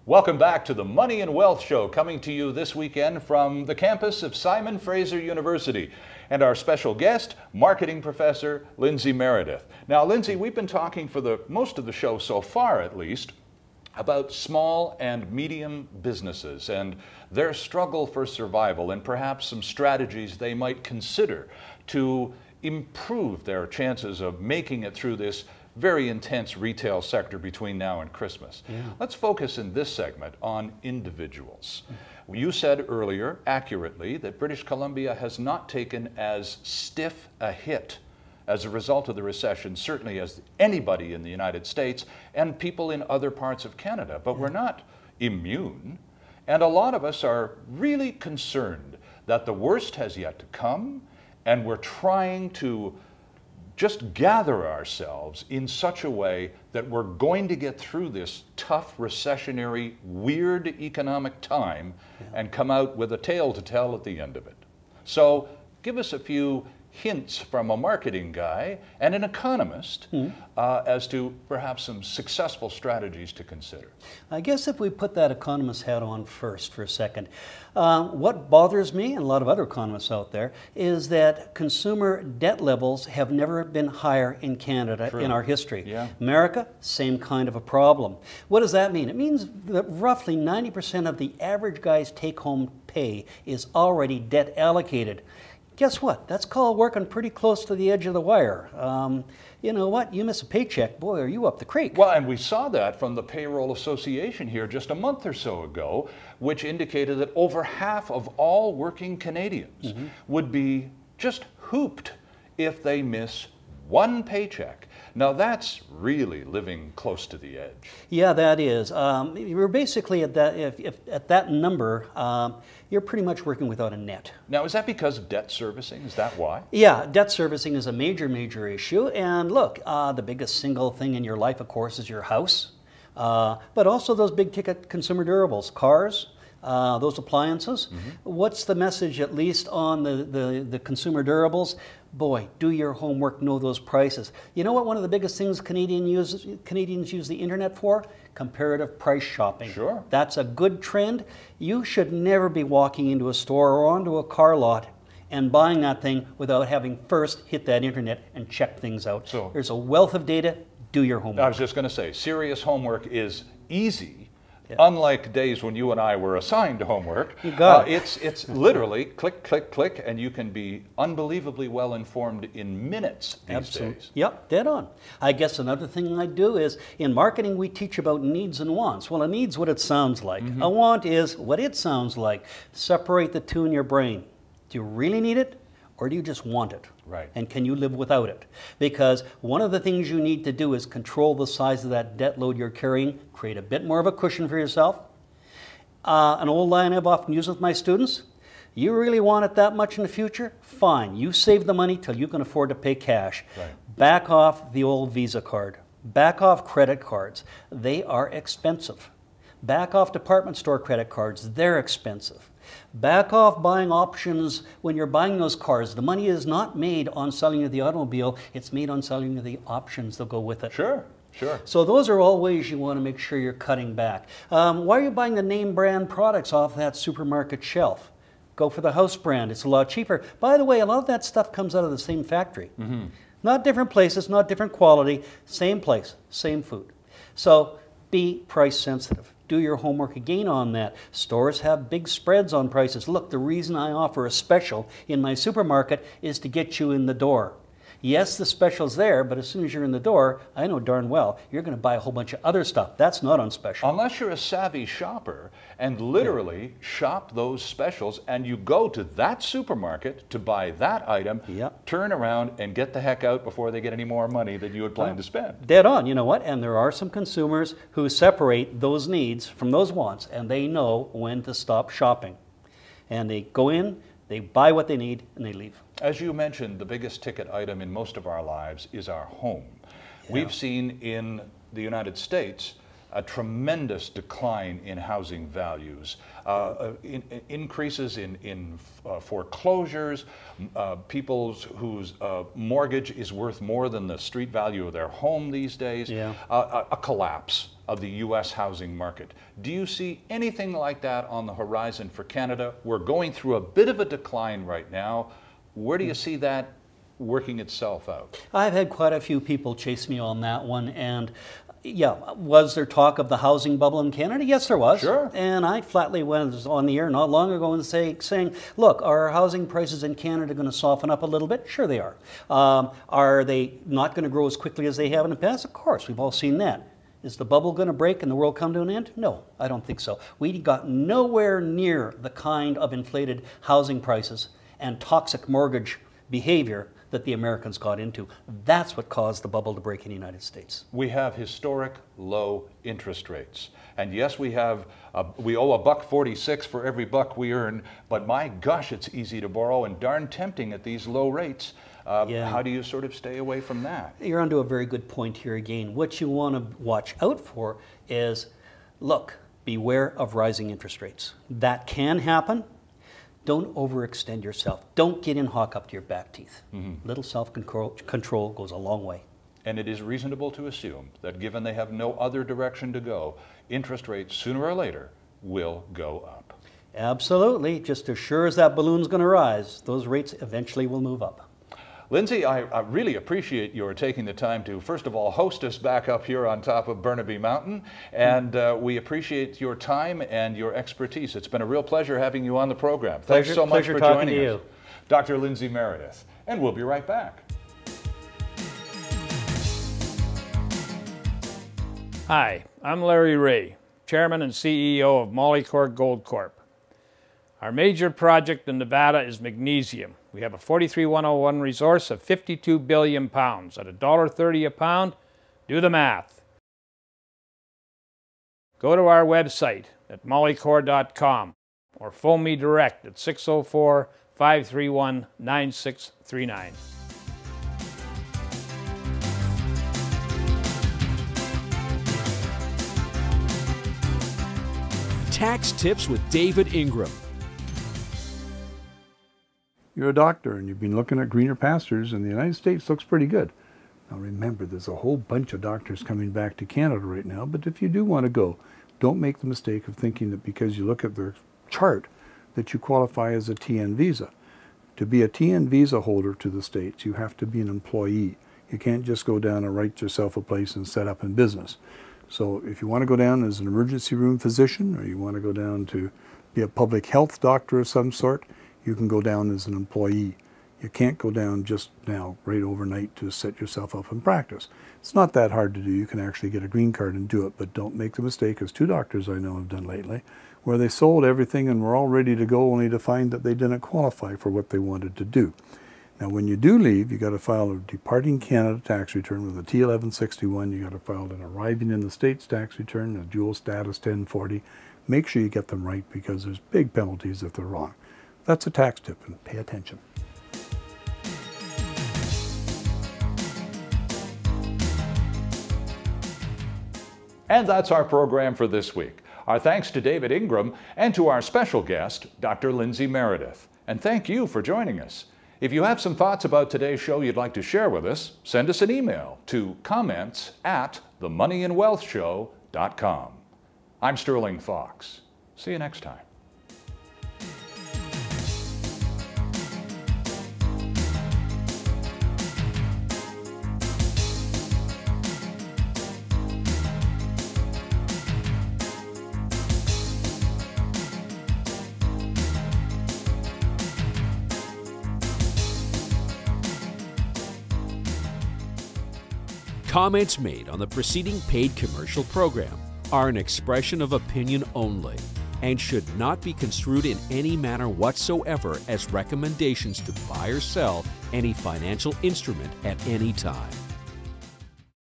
Welcome back to the Money and Wealth Show, coming to you this weekend from the campus of Simon Fraser University. And our special guest, marketing professor Lindsay Meredith. Now, Lindsay, we've been talking for most of the show so far, at least, about small and medium businesses and their struggle for survival and perhaps some strategies they might consider to improve their chances of making it through this very intense retail sector between now and Christmas. Yeah. Let's focus in this segment on individuals. You said earlier, accurately, that British Columbia has not taken as stiff a hit as a result of the recession, certainly as anybody in the United States and people in other parts of Canada. But we're not immune. And a lot of us are really concerned that the worst has yet to come, and we're trying to just gather ourselves in such a way that we're going to get through this tough, recessionary, weird economic time and come out with a tale to tell at the end of it. So give us a few hints from a marketing guy and an economist as to perhaps some successful strategies to consider. I guess if we put that economist hat on first for a second, what bothers me and a lot of other economists out there is that consumer debt levels have never been higher in Canada in our history. Yeah. America, same kind of a problem. What does that mean? It means that roughly 90% of the average guy's take-home pay is already debt allocated. Guess what? That's called working pretty close to the edge of the wire. You know what? You miss a paycheck, boy, are you up the creek. Well, and we saw that from the Payroll Association here just a month or so ago, which indicated that over half of all working Canadians would be just hooped if they miss one paycheck. Now that's really living close to the edge. Yeah, that is. You're basically at that. If at that number, you're pretty much working without a net. Now, is that because of debt servicing? Is that why? Yeah, debt servicing is a major issue. And look, the biggest single thing in your life, of course, is your house, but also those big ticket consumer durables, cars. Those appliances. What's the message, at least on the consumer durables? Boy, do your homework, know those prices. You know what one of the biggest things Canadians use the internet for? Comparative price shopping. Sure. That's a good trend. You should never be walking into a store or onto a car lot and buying that thing without having first hit that internet and check things out. So there's a wealth of data. Do your homework. I was just going to say, serious homework is easy. Unlike days when you and I were assigned homework, you got it. It's literally click, click, click, and you can be unbelievably well informed in minutes these days. Yep, dead on. I guess another thing I do is, in marketing, we teach about needs and wants. Well, a need's what it sounds like. A want is what it sounds like. Separate the two in your brain. Do you really need it, or do you just want it? Right. And can you live without it? Because one of the things you need to do is control the size of that debt load you're carrying, create a bit more of a cushion for yourself. An old line I've often used with my students, you really want it that much in the future? Fine, you save the money till you can afford to pay cash. Right. Back off the old Visa card. Back off credit cards. They are expensive. Back off department store credit cards. They're expensive. Back off buying options when you're buying those cars. The money is not made on selling you the automobile, it's made on selling you the options that go with it. Sure, sure. So those are all ways you want to make sure you're cutting back. Why are you buying the name brand products off that supermarket shelf? Go for the house brand, it's a lot cheaper. By the way, a lot of that stuff comes out of the same factory. Not different places, not different quality, same place, same food. So be price sensitive. Do your homework again on that. Stores have big spreads on prices. Look, the reason I offer a special in my supermarket is to get you in the door. Yes, the special's there, but as soon as you're in the door, I know darn well you're going to buy a whole bunch of other stuff. That's not on special. Unless you're a savvy shopper and literally shop those specials, and you go to that supermarket to buy that item, turn around and get the heck out before they get any more money than you had planned to spend. Dead on. You know what? And there are some consumers who separate those needs from those wants, and they know when to stop shopping. And they go in, they buy what they need, and they leave. As you mentioned, the biggest ticket item in most of our lives is our home. We've seen in the United States a tremendous decline in housing values, increases in foreclosures, people whose mortgage is worth more than the street value of their home these days, a collapse of the U.S. housing market. Do you see anything like that on the horizon for Canada? We're going through a bit of a decline right now. Where do you see that working itself out? I've had quite a few people chase me on that one, and yeah, was there talk of the housing bubble in Canada? Yes, there was. Sure. And I flatly went on the air not long ago and saying, look, are housing prices in Canada going to soften up a little bit? Sure they are. Are they not going to grow as quickly as they have in the past? Of course, we've all seen that. Is the bubble going to break and the world come to an end? No, I don't think so. We got nowhere near the kind of inflated housing prices and toxic mortgage behavior that the Americans got into. That's what caused the bubble to break in the United States. We have historic low interest rates. And yes, we owe $1.46 for every buck we earn, but my gosh, it's easy to borrow and darn tempting at these low rates. How do you sort of stay away from that? You're onto a very good point here again. What you want to watch out for is, look, beware of rising interest rates. That can happen. Don't overextend yourself. Don't get in hawk up to your back teeth. Little self-control goes a long way. And it is reasonable to assume that given they have no other direction to go, interest rates sooner or later will go up. Absolutely. Just as sure as that balloon's going to rise, those rates eventually will move up. Lindsay, I really appreciate your taking the time to, first of all, host us back up here on top of Burnaby Mountain, and we appreciate your time and your expertise. It's been a real pleasure having you on the program. Thanks so much for joining us. Dr. Lindsay Meredith, and we'll be right back. Hi, I'm Larry Ray, Chairman and CEO of Molycorp Gold Corp. Our major project in Nevada is magnesium. We have a 43101 resource of 52 billion pounds at $1.30 a pound. Do the math. Go to our website at molycorp.com or phone me direct at 604-531-9639. Tax Tips with David Ingram. You're a doctor and you've been looking at greener pastures, and the United States looks pretty good. Now remember, there's a whole bunch of doctors coming back to Canada right now, but if you do want to go, don't make the mistake of thinking that because you look at their chart that you qualify as a TN visa. To be a TN visa holder to the States, you have to be an employee. You can't just go down and write yourself a place and set up in business. So if you want to go down as an emergency room physician, or you want to go down to be a public health doctor of some sort, you can go down as an employee. You can't go down just now, right overnight, to set yourself up in practice. It's not that hard to do. You can actually get a green card and do it, but don't make the mistake, as 2 doctors I know have done lately, where they sold everything and were all ready to go, only to find that they didn't qualify for what they wanted to do. Now when you do leave, you got to file a departing Canada tax return with a T1161. You got to file an arriving in the States tax return, a dual status 1040. Make sure you get them right, because there's big penalties if they're wrong. That's a tax tip, and pay attention. And that's our program for this week. Our thanks to David Ingram and to our special guest, Dr. Lindsay Meredith. And thank you for joining us. If you have some thoughts about today's show you'd like to share with us, send us an email to comments@themoneyandwealthshow.com. I'm Sterling Fox. See you next time. Comments made on the preceding paid commercial program are an expression of opinion only and should not be construed in any manner whatsoever as recommendations to buy or sell any financial instrument at any time.